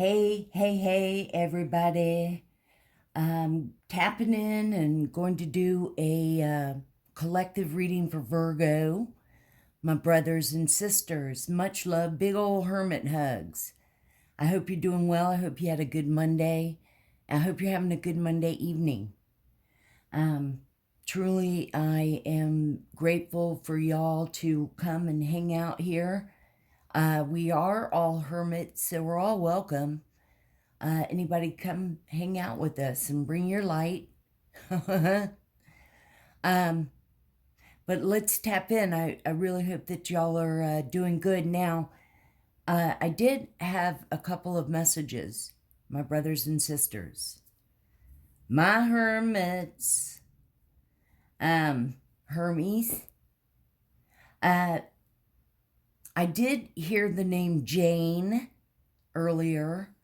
Hey, everybody. I'm tapping in and going to do a collective reading for Virgo, my brothers and sisters. Much love, big old hermit hugs. I hope you're doing well. I hope you had a good Monday. I hope you're having a good Monday evening. Truly, I am grateful for y'all to come and hang out here. We are all hermits, so we're all welcome. Anybody come hang out with us and bring your light. But let's tap in. I really hope that y'all are doing good. Now, I did have a couple of messages, my brothers and sisters. My hermits, Hermes. I did hear the name Jane earlier.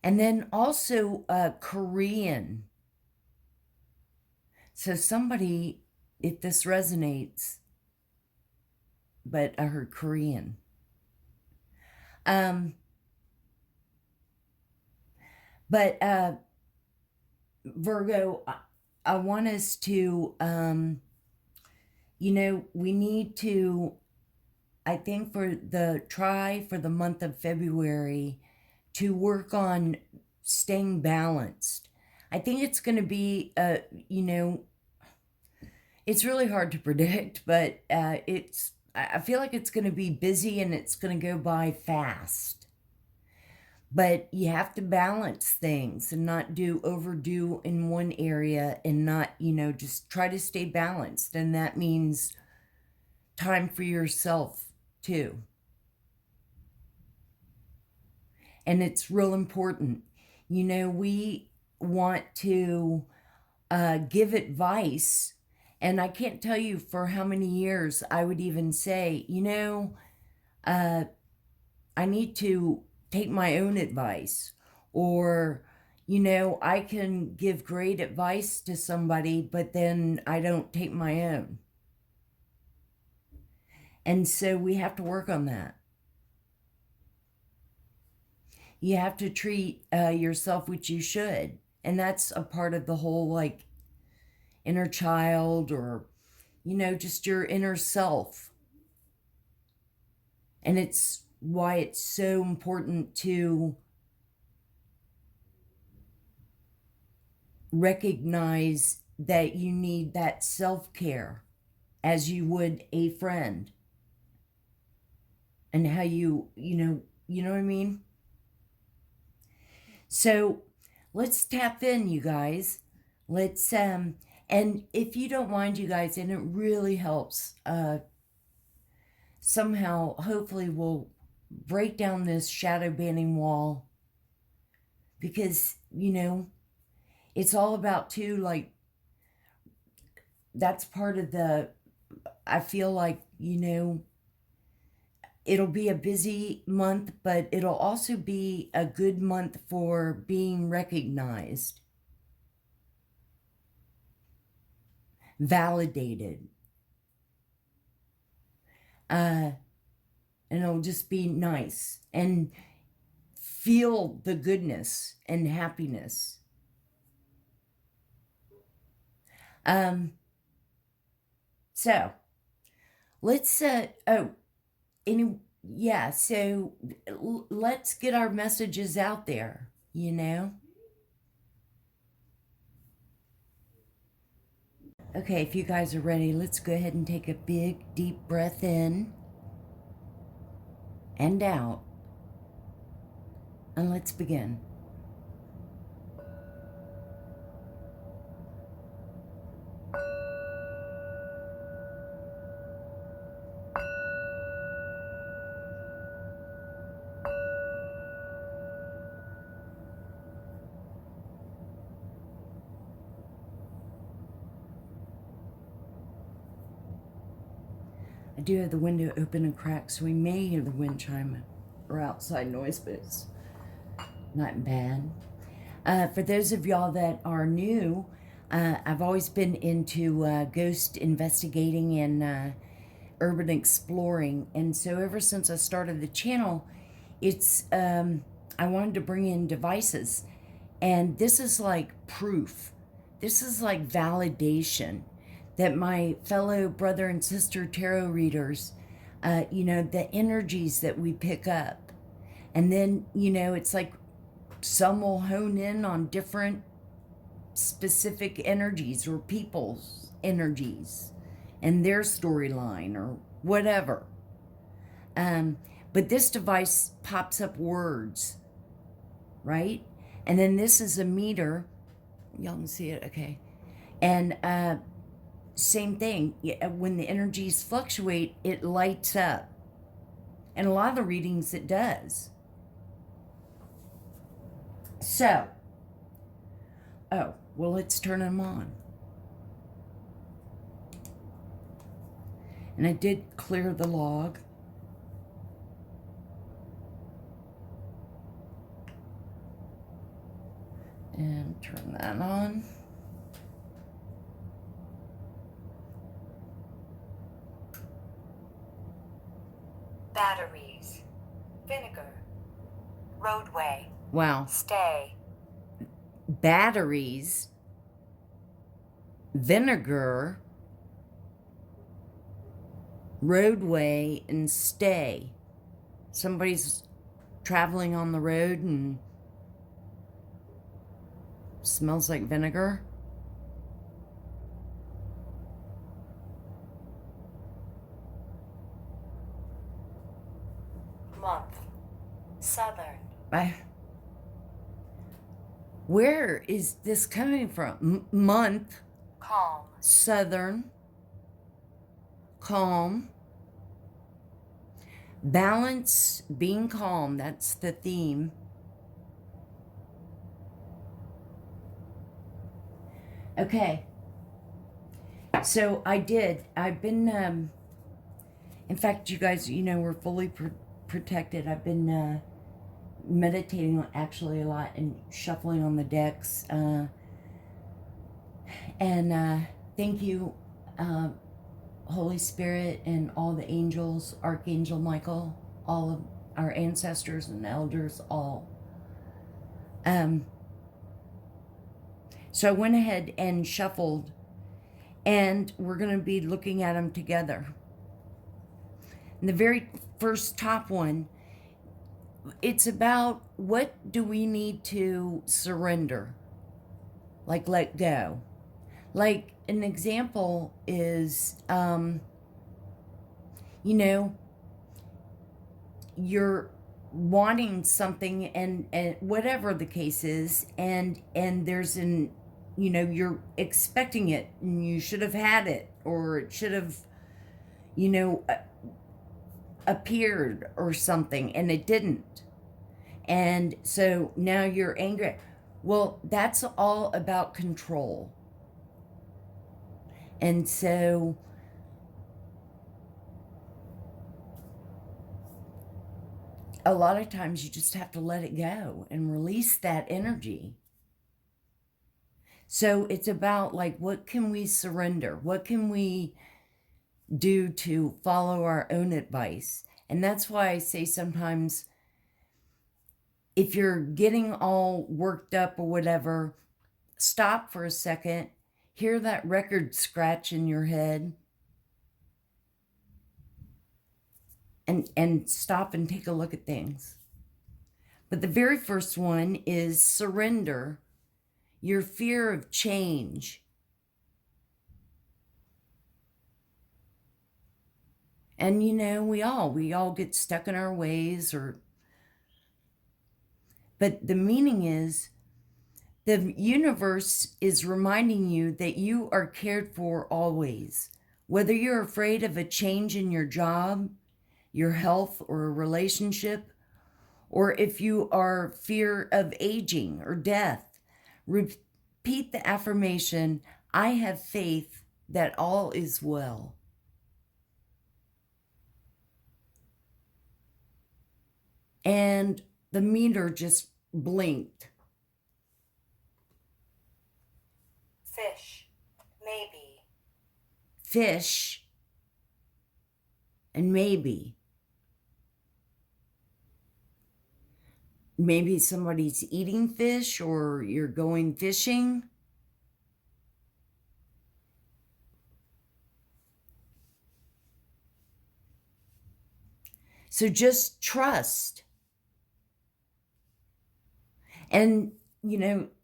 And then also Korean. So somebody, if this resonates, but I heard Korean. But Virgo, I want us to, we need to, I think for the month of February, to work on staying balanced. I think it's going to be, it's really hard to predict, but I feel like it's going to be busy and it's going to go by fast. But you have to balance things and not overdo in one area and not, just try to stay balanced. And that means time for yourself too. And it's real important. We want to give advice. And I can't tell you for how many years I would even say, I need to take my own advice. Or, I can give great advice to somebody, but then I don't take my own. And so we have to work on that. You have to treat yourself, which you should. And that's a part of the whole, inner child or, just your inner self. And it's why it's so important to recognize that you need that self-care as you would a friend. And how you know what I mean? So let's tap in, you guys. Let's, and if you don't mind, you guys, and it really helps, somehow, hopefully we'll break down this shadow banning wall, because, it's all about too, that's part of I feel like, it'll be a busy month, but it'll also be a good month for being recognized, validated. And it'll just be nice and feel the goodness and happiness. So let's, so let's get our messages out there, Okay, if you guys are ready, let's go ahead and take a big, deep breath in and out. And let's begin. I do have the window open and cracked, so we may hear the wind chime or outside noise, but it's not bad. For those of y'all that are new, I've always been into ghost investigating and urban exploring, and so ever since I started the channel, it's I wanted to bring in devices. And this is like proof. This is like validation that my fellow brother and sister tarot readers, the energies that we pick up. And then, it's like some will hone in on different specific energies or people's energies and their storyline or whatever. But this device pops up words, right? And then this is a meter. Y'all can see it, okay. And same thing. When the energies fluctuate, it lights up. And a lot of the readings it does. So, well, let's turn them on. And I did clear the log. And turn that on. Batteries. Vinegar. Roadway. Wow. Stay. Batteries. Vinegar. Roadway and stay. Somebody's traveling on the road and smells like vinegar. Month. Southern. Where is this coming from? Month. Calm. Southern. Calm. Balance, being calm, that's the theme. Okay. So I've been, in fact, you guys, we're fully protected. I've been meditating actually a lot and shuffling on the decks. And thank you, Holy Spirit and all the angels, Archangel Michael, all of our ancestors and elders, all. So I went ahead and shuffled, and we're going to be looking at them together. And the very first top one, it's about what do we need to surrender, like let go. Like an example is, you're wanting something and whatever the case is, and there's you're expecting it and you should have had it, or it should have, appeared or something, and it didn't. And so now you're angry. Well, that's all about control. And so a lot of times you just have to let it go and release that energy. So it's about like, what can we surrender? What can we do to follow our own advice? And that's why I say sometimes, if you're getting all worked up or whatever, stop for a second, hear that record scratch in your head, and stop and take a look at things. But the very first one is surrender your fear of change. And we all get stuck in our ways, but the meaning is, the universe is reminding you that you are cared for always. Whether you're afraid of a change in your job, your health, or a relationship, or if you are fear of aging or death, repeat the affirmation, I have faith that all is well. And the meter just blinked. Fish. Maybe. Fish and maybe. maybe somebody's eating fish or you're going fishing. So just trust. And,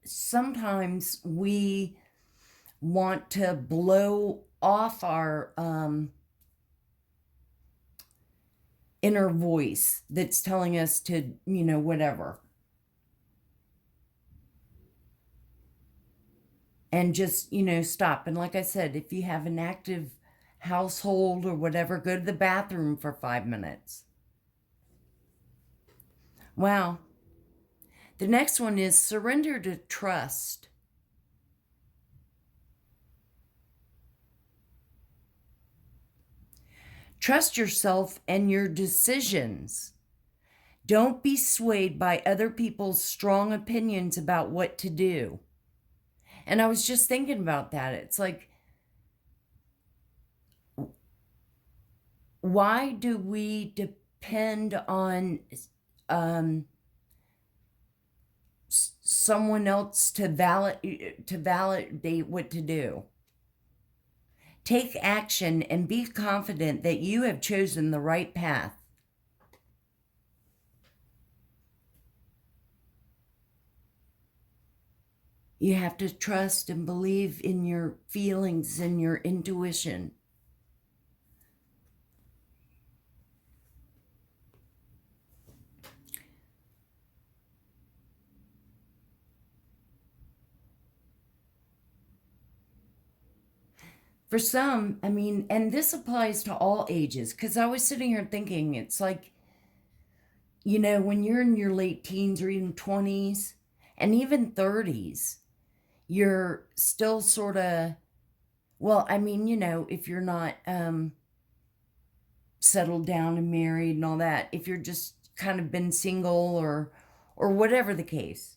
sometimes we want to blow off our inner voice that's telling us to, whatever. And just, stop. And like I said, if you have an active household or whatever, go to the bathroom for 5 minutes. Wow. The next one is surrender to trust. Trust yourself and your decisions. Don't be swayed by other people's strong opinions about what to do. And I was just thinking about that. It's like, why do we depend on someone else to validate what to do? Take action and be confident that you have chosen the right path. You have to trust and believe in your feelings and your intuition. For some, and this applies to all ages, because I was sitting here thinking, it's like, when you're in your late teens or even 20s and even 30s, you're still sort of, if you're not settled down and married and all that, if you're just kind of been single or whatever the case,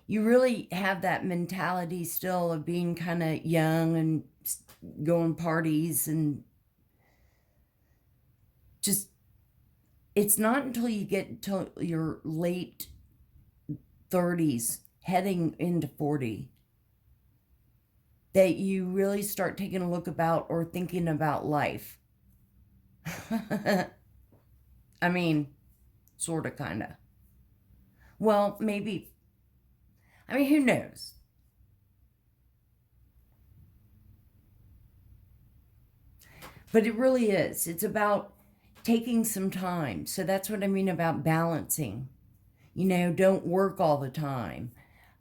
you really have that mentality still of being kind of young and going parties and just, it's not until you get to your late 30s heading into 40 that you really start taking a look about or thinking about life. Sort of, kind of. Well, maybe. Who knows? But it really is. It's about taking some time. So that's what I mean about balancing. Don't work all the time.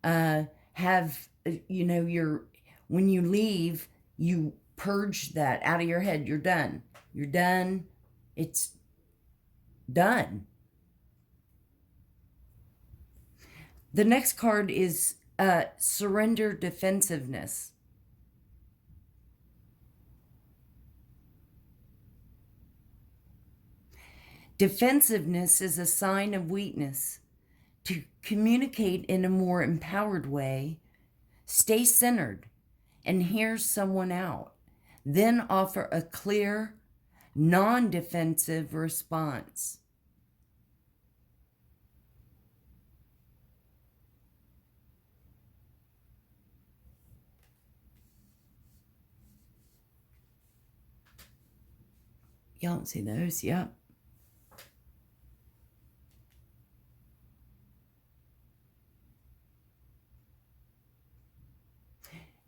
Have, when you leave, you purge that out of your head. You're done. You're done. It's done. The next card is surrender defensiveness. Defensiveness is a sign of weakness. To communicate in a more empowered way, stay centered and hear someone out. Then offer a clear, non-defensive response. Y'all don't see those? Yep.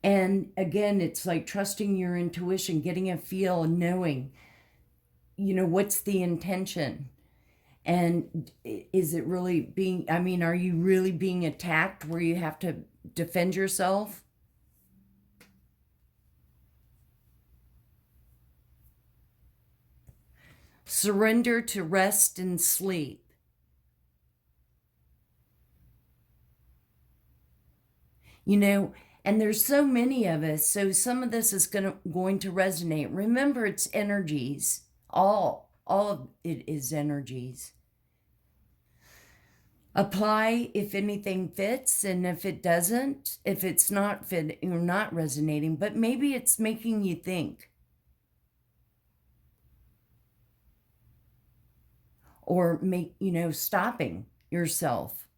And again, it's like trusting your intuition, getting a feel and knowing, what's the intention? And is it really being, are you really being attacked where you have to defend yourself? Surrender to rest and sleep. And there's so many of us, so some of this is going to resonate. Remember, it's energies. All of it is energies. Apply if anything fits, and if it doesn't, if it's not fit, you're not resonating, but maybe it's making you think. Or stopping yourself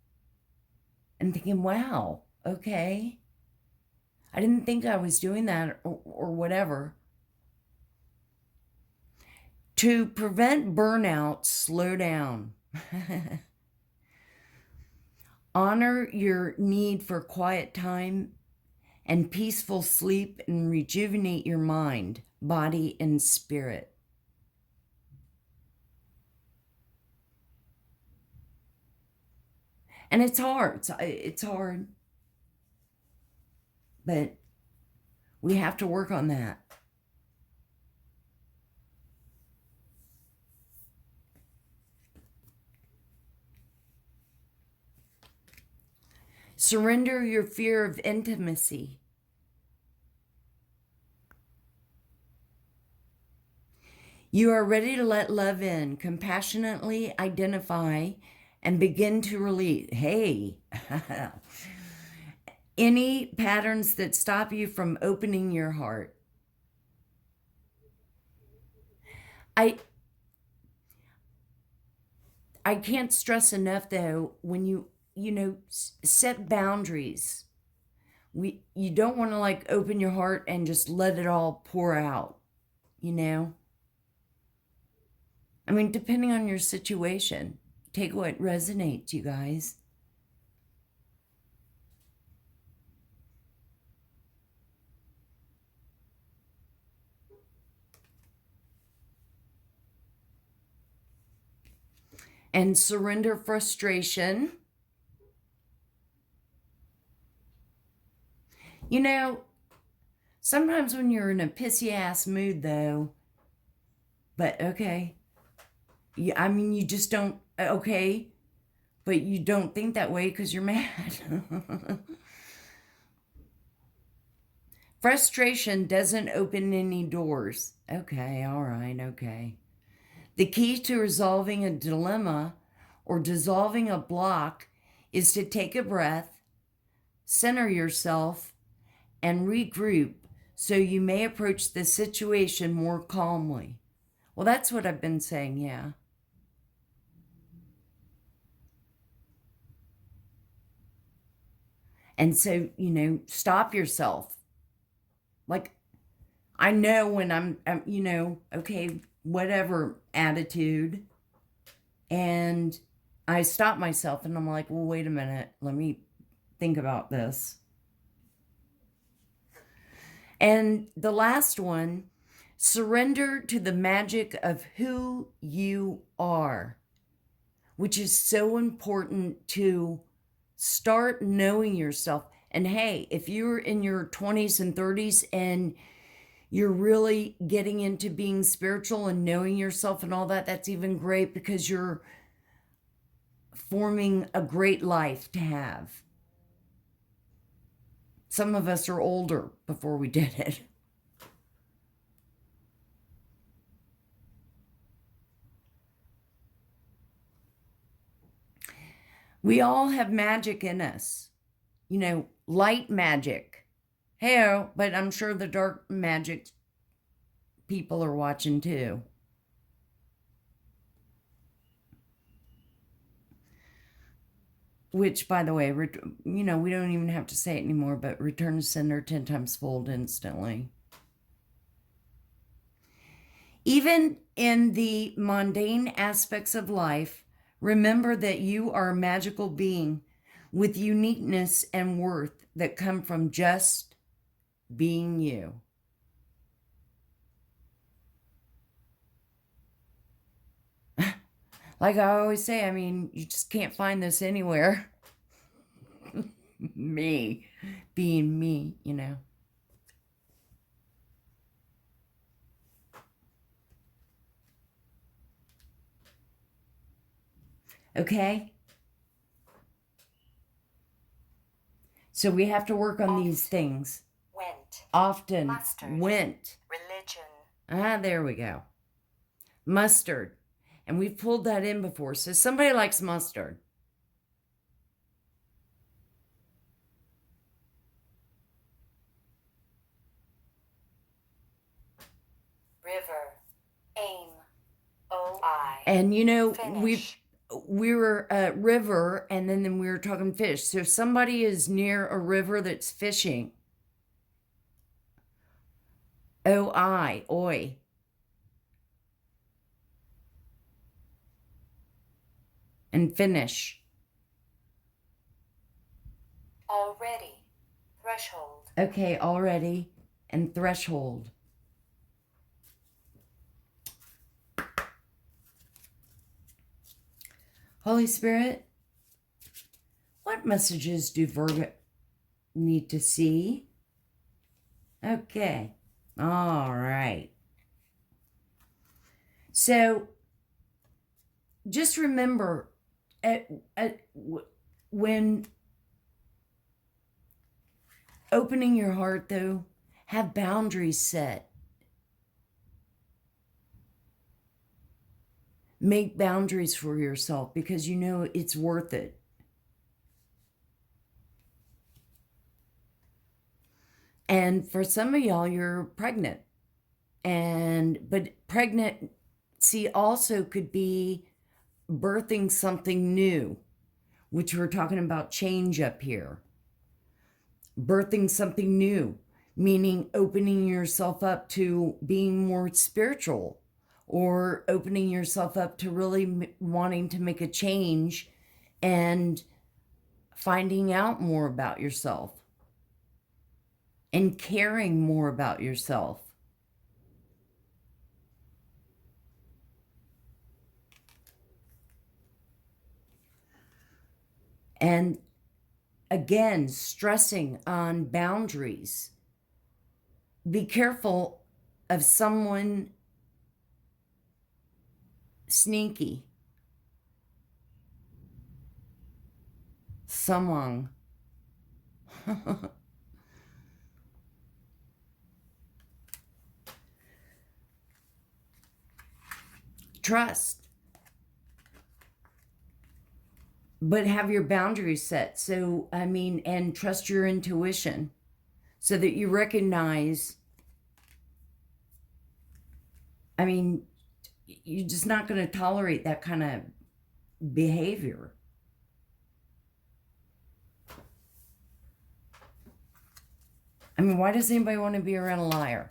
and thinking, wow, okay. I didn't think I was doing that or whatever. To prevent burnout, slow down. Honor your need for quiet time and peaceful sleep and rejuvenate your mind, body, and spirit. And it's hard. It's hard. But we have to work on that. Surrender your fear of intimacy. You are ready to let love in, compassionately identify, and begin to release. Hey, any patterns that stop you from opening your heart. I can't stress enough, though, when you set boundaries. You don't want to like open your heart and just let it all pour out, I mean, depending on your situation, take what resonates, you guys. And surrender frustration. Sometimes when you're in a pissy ass mood, though, but okay. I mean, you just don't, okay, but you don't think that way because you're mad. Frustration doesn't open any doors. Okay, all right, okay. The key to resolving a dilemma or dissolving a block is to take a breath, center yourself, and regroup so you may approach the situation more calmly. Well, that's what I've been saying, yeah. And so, stop yourself. Like, I know when I'm okay, whatever attitude, and I stop myself and I'm like, well, wait a minute, let me think about this. And the last one, surrender to the magic of who you are, which is so important to start knowing yourself. And hey, if you're in your 20s and 30s and you're really getting into being spiritual and knowing yourself and all that, that's even great because you're forming a great life to have. Some of us are older before we did it. We all have magic in us, light magic. Hey, but I'm sure the dark magic people are watching too. Which, by the way, we don't even have to say it anymore, but return to sender 10 times fold instantly. Even in the mundane aspects of life, remember that you are a magical being with uniqueness and worth that come from just being you. Like I always say, I mean, you just can't find this anywhere. Me, being me, Okay? So we have to work on these things. Went. Often. Mustard. Went. Religion. There we go. Mustard. And we've pulled that in before. So somebody likes mustard. River. Aim. O-I. And Finish. we were at river, and then we were talking fish. So if somebody is near a river that's fishing, oi. And finish. Already. Threshold. Okay, already. And threshold. Holy Spirit, what messages do Virgo need to see? Okay. All right. So just remember, when opening your heart, though, have boundaries set. Make boundaries for yourself because you know it's worth it. And for some of y'all, you're pregnant. But pregnancy also could be birthing something new, which we're talking about change up here. Birthing something new, meaning opening yourself up to being more spiritual, or opening yourself up to really wanting to make a change and finding out more about yourself and caring more about yourself. And again, stressing on boundaries. Be careful of someone sneaky. Someone. Trust. But have your boundaries set. So, and trust your intuition so that you recognize, you're just not going to tolerate that kind of behavior. Why does anybody want to be around a liar?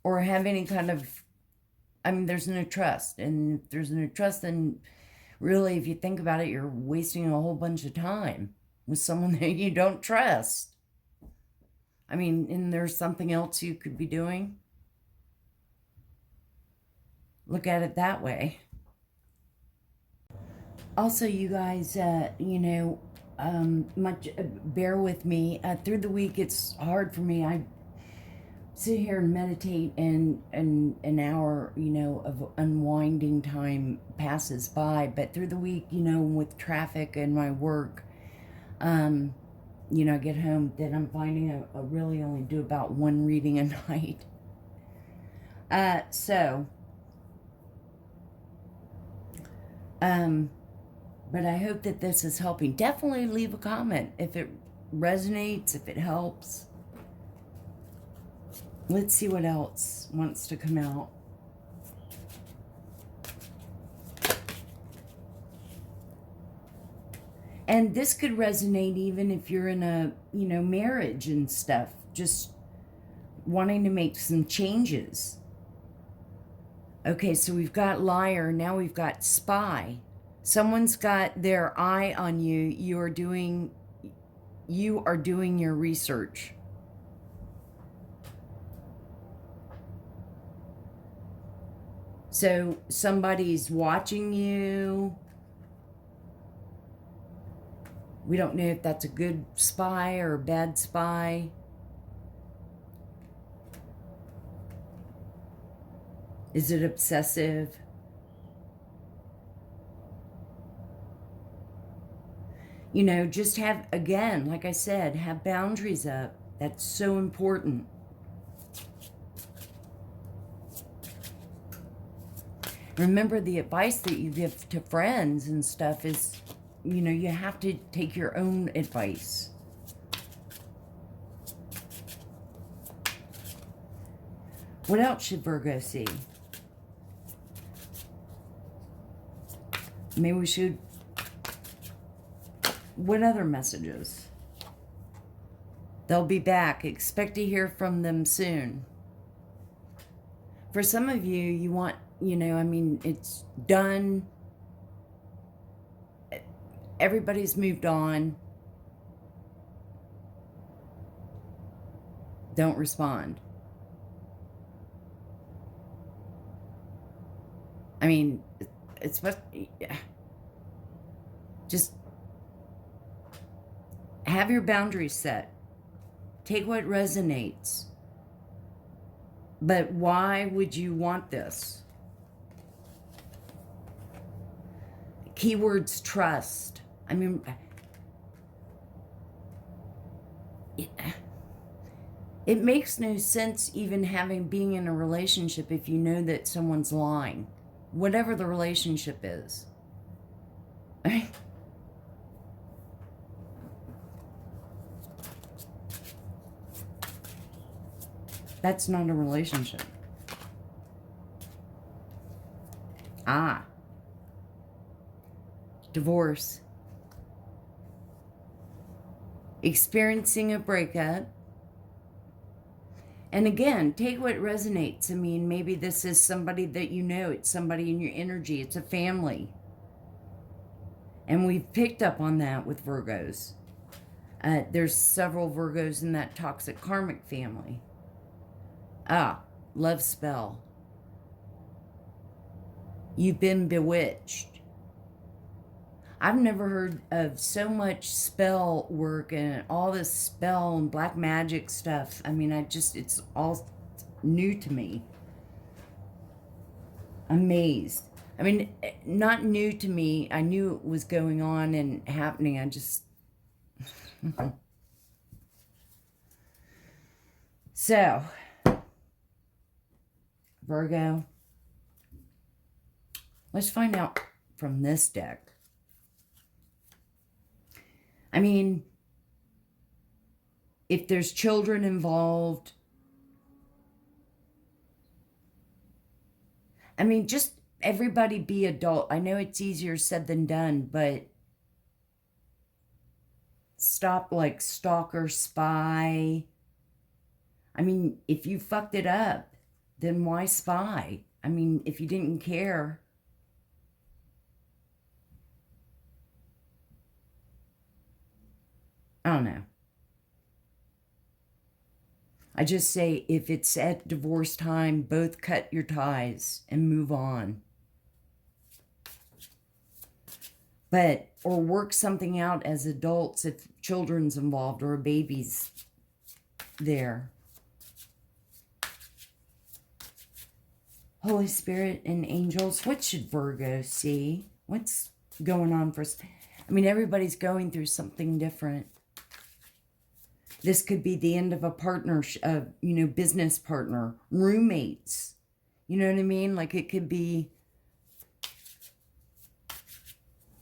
Or have any kind of, there's no trust. And if there's no trust, then really, if you think about it, you're wasting a whole bunch of time with someone that you don't trust. And there's something else you could be doing. Look at it that way. Also, you guys, bear with me. Through the week, it's hard for me. I sit here and meditate, and an hour, of unwinding time passes by. But through the week, with traffic and my work, I get home, then I'm finding I really only do about one reading a night. But I hope that this is helping. Definitely leave a comment if it resonates, if it helps. Let's see what else wants to come out. And this could resonate even if you're in a, marriage and stuff. Just wanting to make some changes. Okay, so we've got liar. Now we've got spy. Someone's got their eye on you. You are doing your research. So somebody's watching you. We don't know if that's a good spy or a bad spy. Is it obsessive? Just have, again, like I said, have boundaries up. That's so important. Remember, the advice that you give to friends and stuff is, you have to take your own advice. What else should Virgo see? Maybe we should... What other messages? They'll be back. Expect to hear from them soon. For some of you, you want, it's done. Everybody's moved on. Don't respond. It's what... Just have your boundaries set. Take what resonates. But why would you want this? Keywords: trust. It makes no sense even being in a relationship if you know that someone's lying. Whatever the relationship is. That's not a relationship. Divorce. Experiencing a breakup. And again, take what resonates. Maybe this is somebody that you know. It's somebody in your energy. It's a family. And we've picked up on that with Virgos. There's several Virgos in that toxic karmic family. Love spell. You've been bewitched. I've never heard of so much spell work and all this spell and black magic stuff. It's all new to me. Amazed. Not new to me. I knew it was going on and happening. So, Virgo, let's find out from this deck. If there's children involved, just everybody be adult. I know it's easier said than done, but stop like stalker, spy. If you fucked it up, then why spy? If you didn't care. I don't know. I just say, if it's at divorce time, both cut your ties and move on. Or work something out as adults if children's involved or a baby's there. Holy Spirit and angels, what should Virgo see? What's going on for us? Everybody's going through something different. This could be the end of a partnership, business partner, roommates. You know what I mean? Like it could be,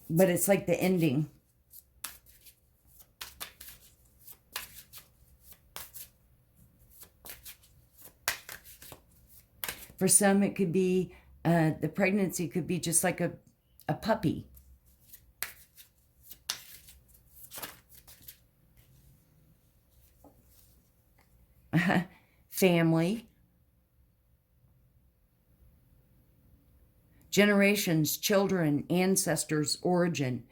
but it's like the ending. For some, it could be, the pregnancy could be just like a puppy. Family. Generations, children, ancestors, origin.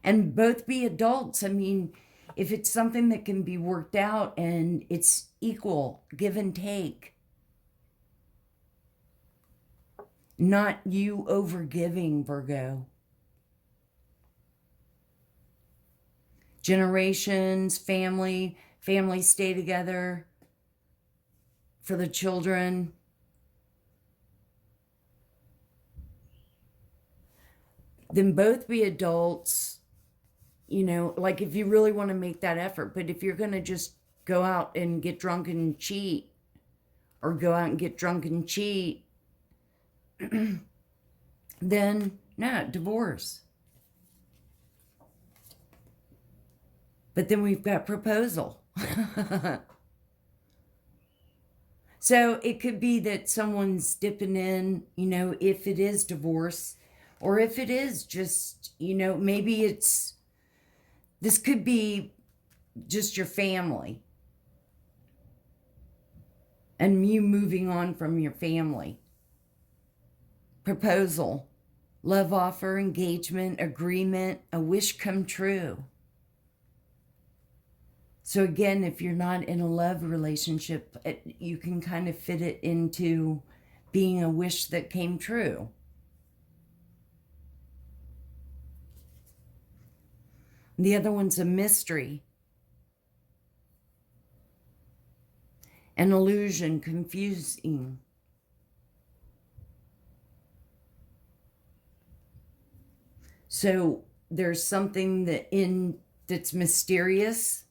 And both be adults. If it's something that can be worked out and it's equal, give and take. Not you overgiving, Virgo. Generations, family stay together for the children. Then both be adults, like if you really want to make that effort. But if you're going to just go out and get drunk and cheat, or go out and get drunk and cheat, then no, divorce. But then we've got proposal. So it could be that someone's dipping in, if it is divorce, Or if it is just, maybe this could be just your family and you moving on from your family. Proposal, love offer, engagement, agreement, a wish come true. So again, if you're not in a love relationship, you can kind of fit it into being a wish that came true. The other one's a mystery, an illusion, confusing. So there's something that's mysterious.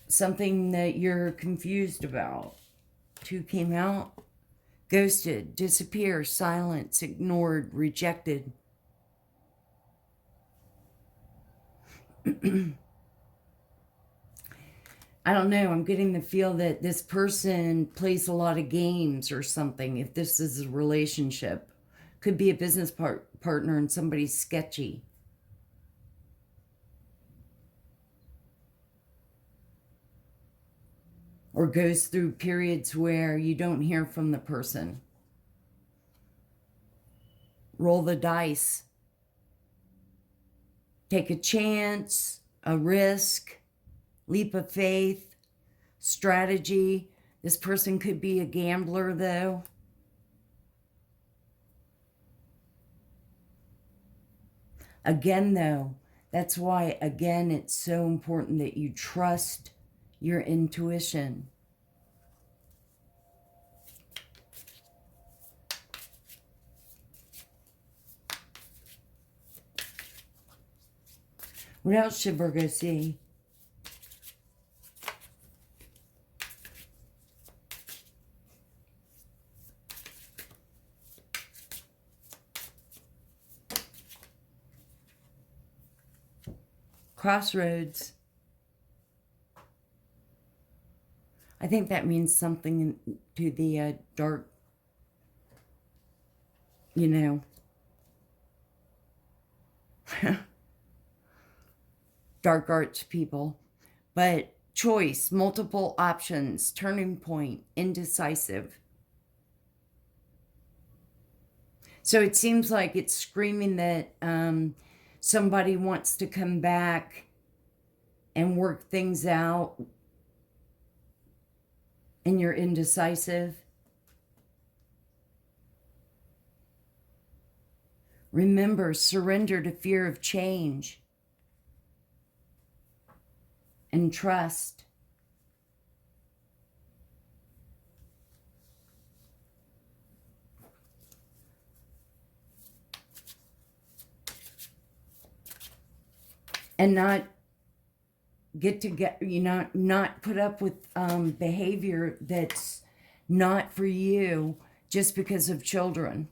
Something that you're confused about. 2 came out. Ghosted, disappear, silence, ignored, rejected. I don't know. I'm getting the feel that this person plays a lot of games or something. If this is a relationship, could be a business partner and somebody's sketchy. Or goes through periods where you don't hear from the person. Roll the dice. Take a chance, a risk, leap of faith, strategy. This person could be a gambler, though. Again, though, that's why, again, it's so important that you trust your intuition. What else should Virgo see? Crossroads. I think that means something to the dark, dark arts people. But choice, multiple options, turning point, indecisive. So it seems like it's screaming that somebody wants to come back and work things out, and you're indecisive. Remember, surrender to fear of change and trust. And not not put up with behavior that's not for you just because of children.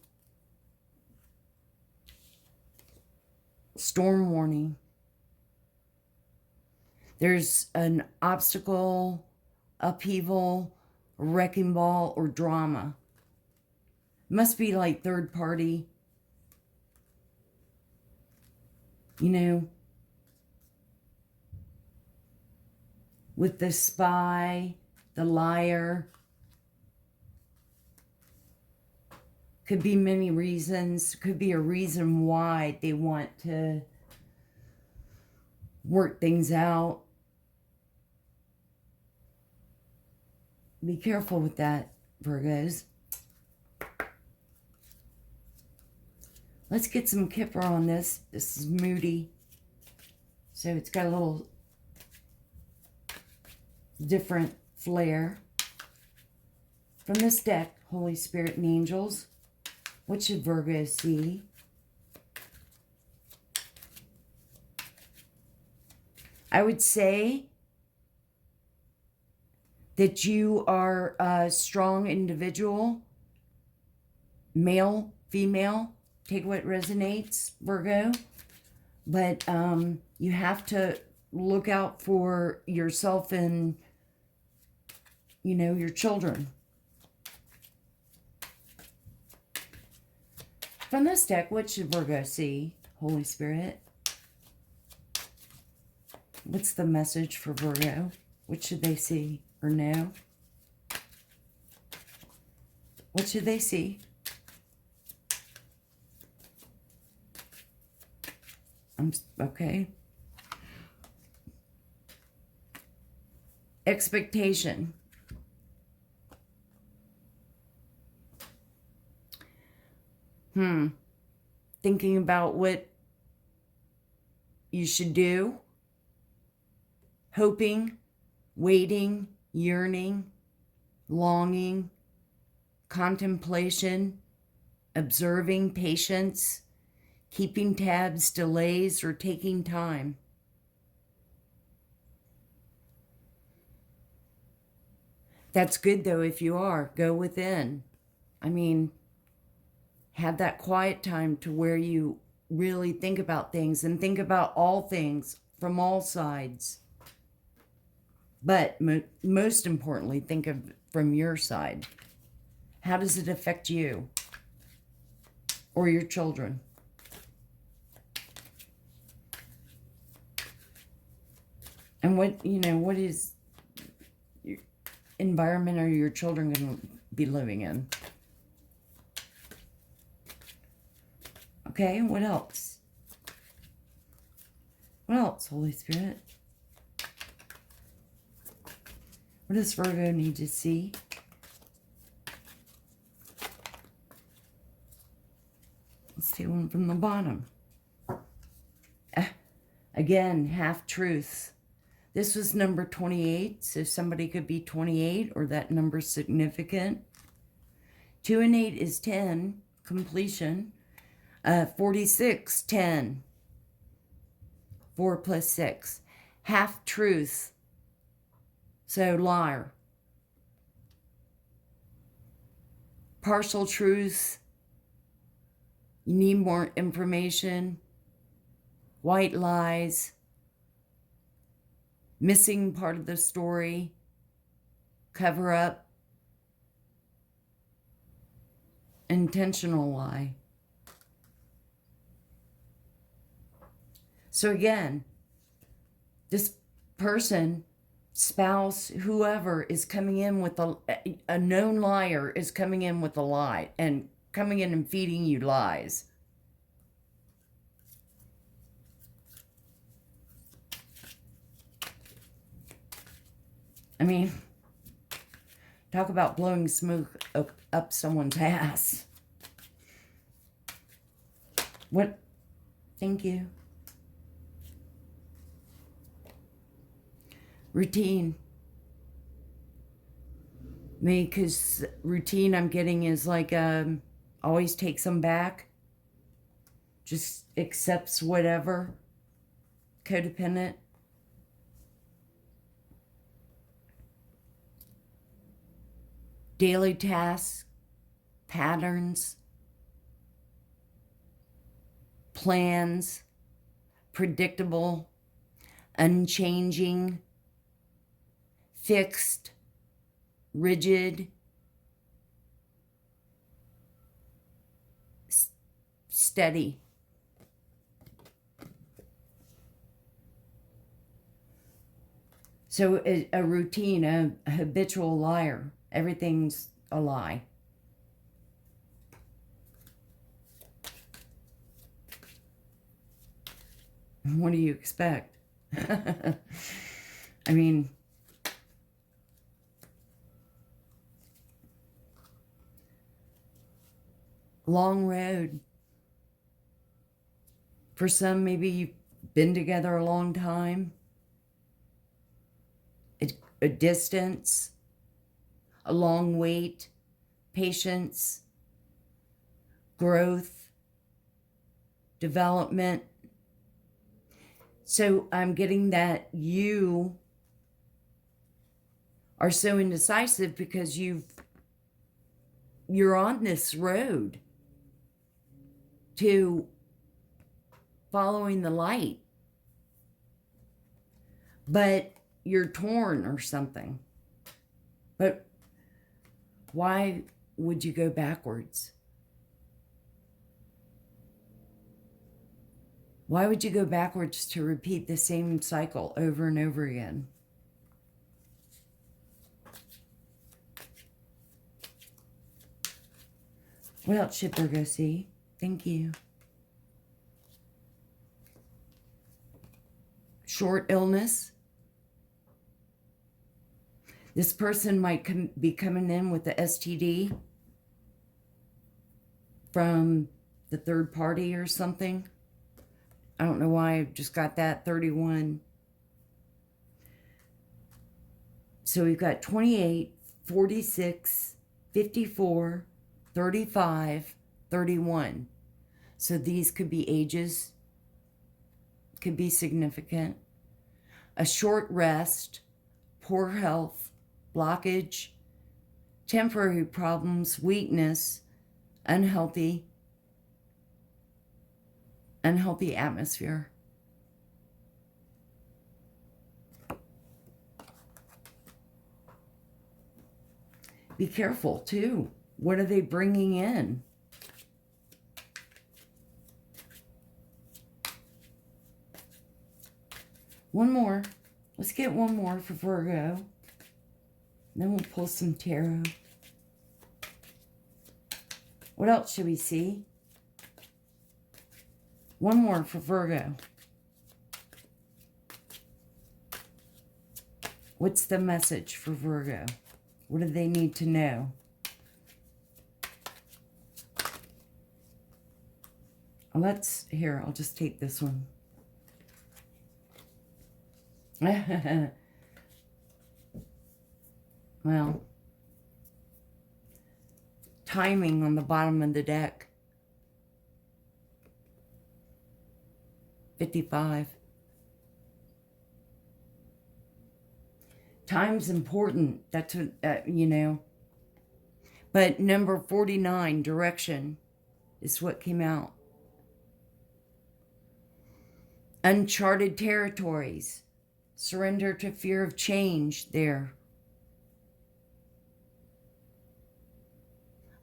Storm warning. There's an obstacle, upheaval, wrecking ball, or drama. Must be like third party. With the spy, the liar. Could be many reasons. Could be a reason why they want to work things out. Be careful with that, Virgos. Let's get some Kipper on this. This is moody. So it's got a little different flair. From this deck, Holy Spirit and Angels, what should Virgo see? I would say that you are a strong individual, male, female, take what resonates, Virgo. But you have to look out for yourself and, you know, your children. From this deck, what should Virgo see? Holy Spirit. What's the message for Virgo? What should they see or know? What should they see? Okay. Expectation. Thinking about what you should do. Hoping, waiting, yearning, longing, contemplation, observing, patience, keeping tabs, delays, or taking time. That's good, though, if you are. Go within. I mean, have that quiet time to where you really think about things and think about all things from all sides. But most importantly, think of from your side. How does it affect you or your children? And what is your environment are your children going to be living in? Okay, what else? What else, Holy Spirit? What does Virgo need to see? Let's see one from the bottom. Again, half-truths. This was number 28, so somebody could be 28 or that number's significant. 2 and 8 is 10, completion. 46, 10. 4 plus 6. Half-truth. So, liar. Partial truth. You need more information. White lies. Missing part of the story. Cover up. Intentional lie. So again, this person, spouse, whoever is coming in with a known liar is coming in with a lie and coming in and feeding you lies. I mean, talk about blowing smoke up someone's ass. What? Thank you. Routine. Because routine I'm getting is like always takes them back. Just accepts whatever. Codependent. Daily tasks. Patterns. Plans. Predictable. Unchanging. Fixed, rigid, steady. So a routine, a habitual liar. Everything's a lie. What do you expect? I mean, long road. For some, maybe you've been together a long time. A distance, a long wait, patience, growth, development. So I'm getting that you are so indecisive because you're on this road to following the light, but you're torn or something. But why would you go backwards? Why would you go backwards to repeat the same cycle over and over again? What else should Virgo see? Thank you. Short illness. This person might be coming in with the STD from the third party or something. I don't know why I just got that. 31. So we've got 28, 46, 54, 35, 31. So these could be ages, could be significant. A short rest, poor health, blockage, temporary problems, weakness, unhealthy atmosphere. Be careful too. What are they bringing in? One more. Let's get one more for Virgo. Then we'll pull some tarot. What else should we see? One more for Virgo. What's the message for Virgo? What do they need to know? Here, I'll just take this one. Well, timing on the bottom of the deck. 55. Time's important. That's what, you know. But number 49, direction, is what came out. Uncharted territories. Surrender to fear of change there.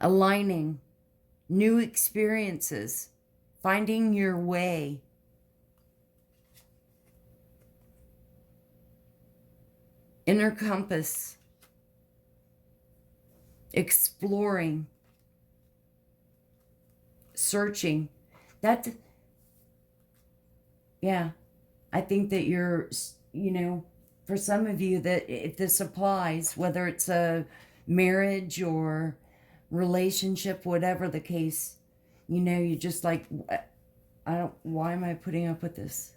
Aligning. New experiences. Finding your way. Inner compass. Exploring. Searching. Yeah, I think that you're, you know, for some of you that if this applies, whether it's a marriage or relationship, whatever the case, you know, you just like, why am I putting up with this?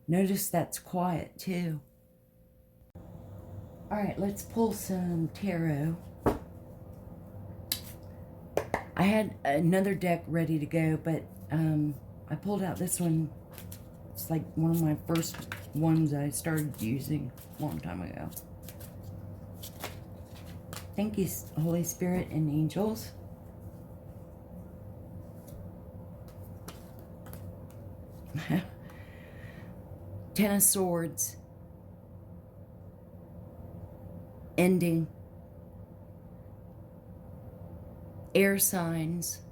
Notice that's quiet too. All right, let's pull some tarot. I had another deck ready to go, but I pulled out this one. It's like one of my first ones I started using a long time ago. Thank you, Holy Spirit and angels. Ten of Swords. Ending. Air signs.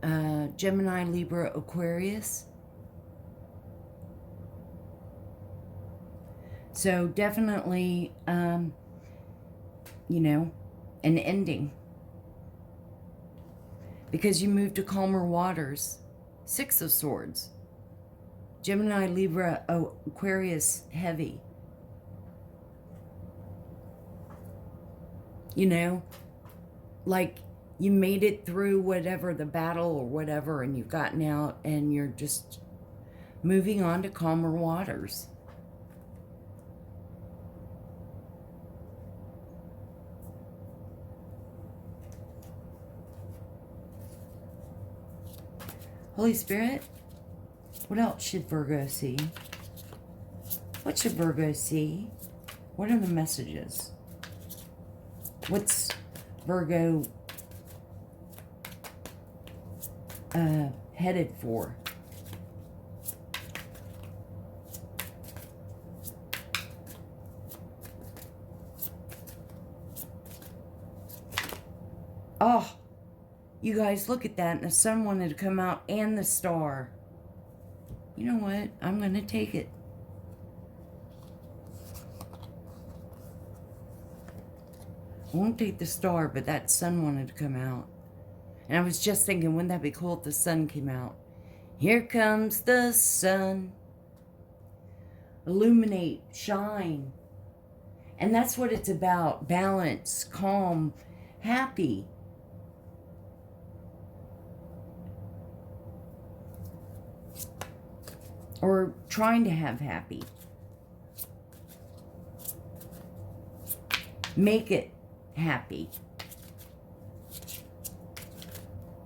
Gemini, Libra, Aquarius. So definitely, you know, an ending. Because you move to calmer waters. Six of Swords. Gemini, Libra, Aquarius, heavy. You know, like you made it through whatever the battle or whatever, and you've gotten out and you're just moving on to calmer waters. Holy Spirit, what else should Virgo see? What should Virgo see? What are the messages? What's Virgo headed for? Oh, you guys, look at that. And the sun wanted to come out and the star. You know what? I'm going to take it. I won't take the star, but that sun wanted to come out. And I was just thinking, wouldn't that be cool if the sun came out? Here comes the sun. Illuminate, shine. And that's what it's about. Balance, calm, happy. Or trying to have happy. Make it happy.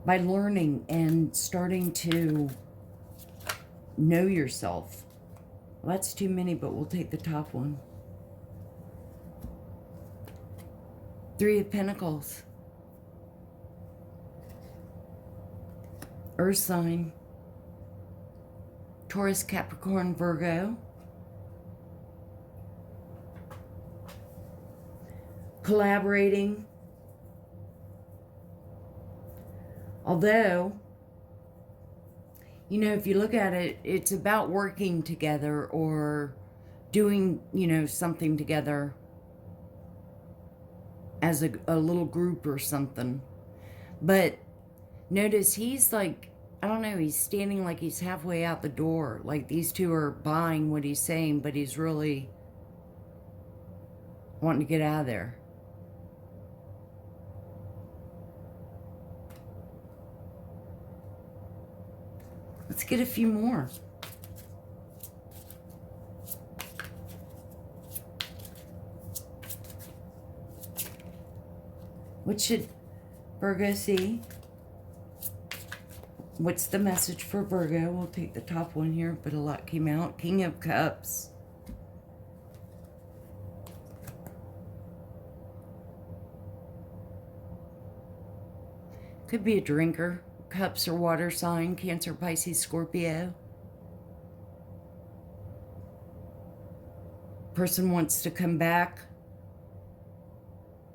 By learning and starting to know yourself. Well, that's too many, but we'll take the top one. Three of Pentacles. Earth sign. Taurus, Capricorn, Virgo. Collaborating. Although, you know, if you look at it, it's about working together or doing, you know, something together as a little group or something. But notice he's like, I don't know, he's standing like he's halfway out the door. Like these two are buying what he's saying, but he's really wanting to get out of there. Let's get a few more. What should Virgo see? What's the message for Virgo? We'll take the top one here, but a lot came out. King of Cups. Could be a drinker. Cups or water sign. Cancer, Pisces, Scorpio. Person wants to come back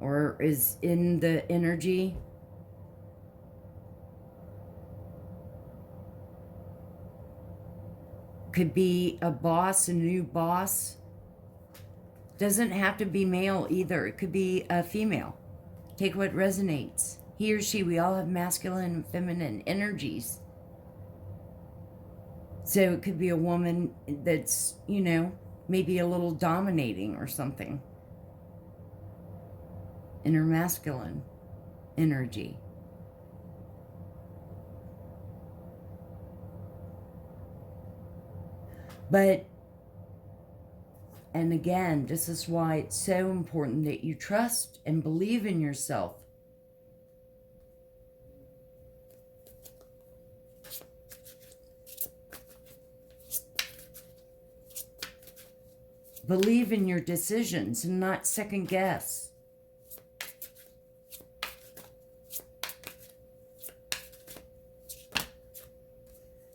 or is in the energy. Could be a boss, a new boss. Doesn't have to be male either. It could be a female. Take what resonates. He or she, we all have masculine and feminine energies. So it could be a woman that's, you know, maybe a little dominating or something in her masculine energy. But, and again, this is why it's so important that you trust and believe in yourself. Believe in your decisions and not second guess.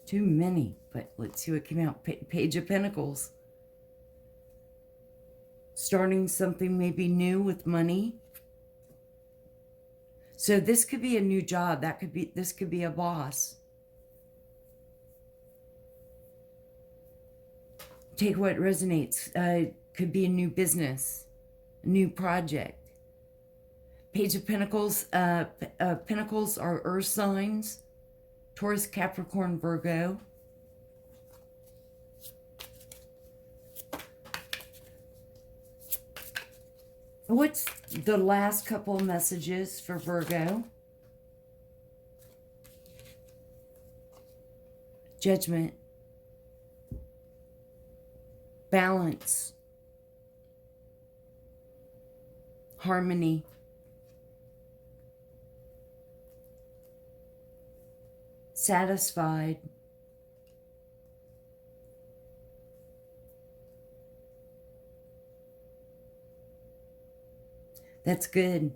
Too many, but let's see what came out. Page of Pentacles. Starting something maybe new with money. So this could be a new job. This could be a boss. Take what resonates. Could be a new business, a new project. Page of Pentacles. Pentacles are earth signs. Taurus, Capricorn, Virgo. What's the last couple messages for Virgo? Judgment. Balance. Harmony. Satisfied. That's good.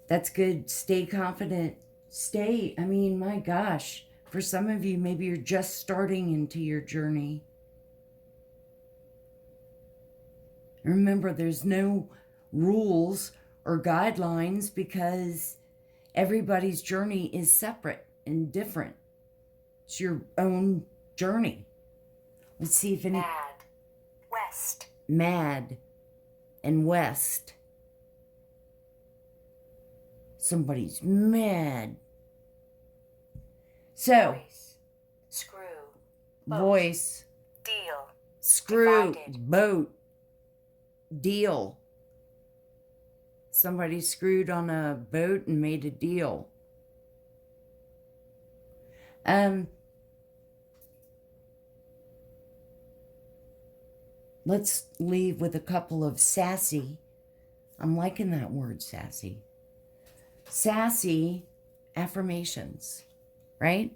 That's good. Stay confident. I mean, my gosh, for some of you, maybe you're just starting into your journey. Remember, there's no rules or guidelines because everybody's journey is separate and different. It's your own journey. Let's see if any... Mad. West. Mad and west. Somebody's mad. So, Voice. Screw. Boat. voice, Deal. screw, Divided. boat, deal. Somebody screwed on a boat and made a deal. Let's leave with a couple of sassy. I'm liking that word, sassy. Sassy affirmations, right?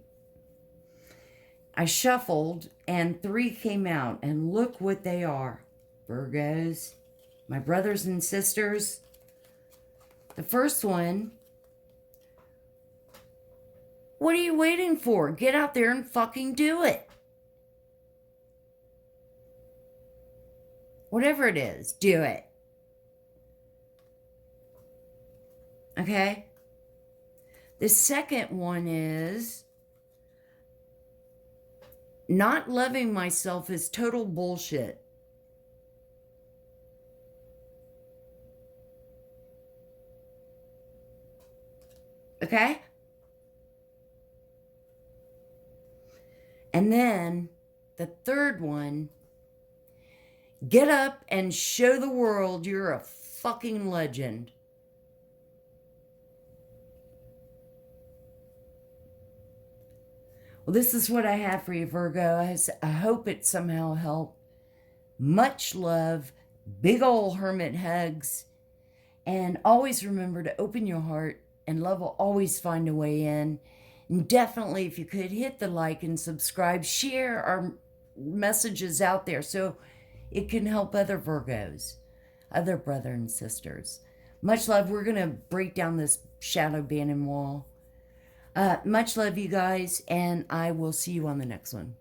I shuffled and 3 came out, and look what they are. Virgos, my brothers and sisters. The first one, what are you waiting for? Get out there and fucking do it. Whatever it is, do it. Okay? The second one is, not loving myself is total bullshit. Okay? And then the third one, get up and show the world you're a fucking legend. Well, this is what I have for you, Virgo. I hope it somehow helped. Much love, big ol' hermit hugs, and always remember to open your heart, and love will always find a way in. And definitely, if you could, hit the like and subscribe, share our messages out there so it can help other Virgos, other brother and sisters. Much love. We're going to break down this shadow banning wall. Much love, you guys, and I will see you on the next one.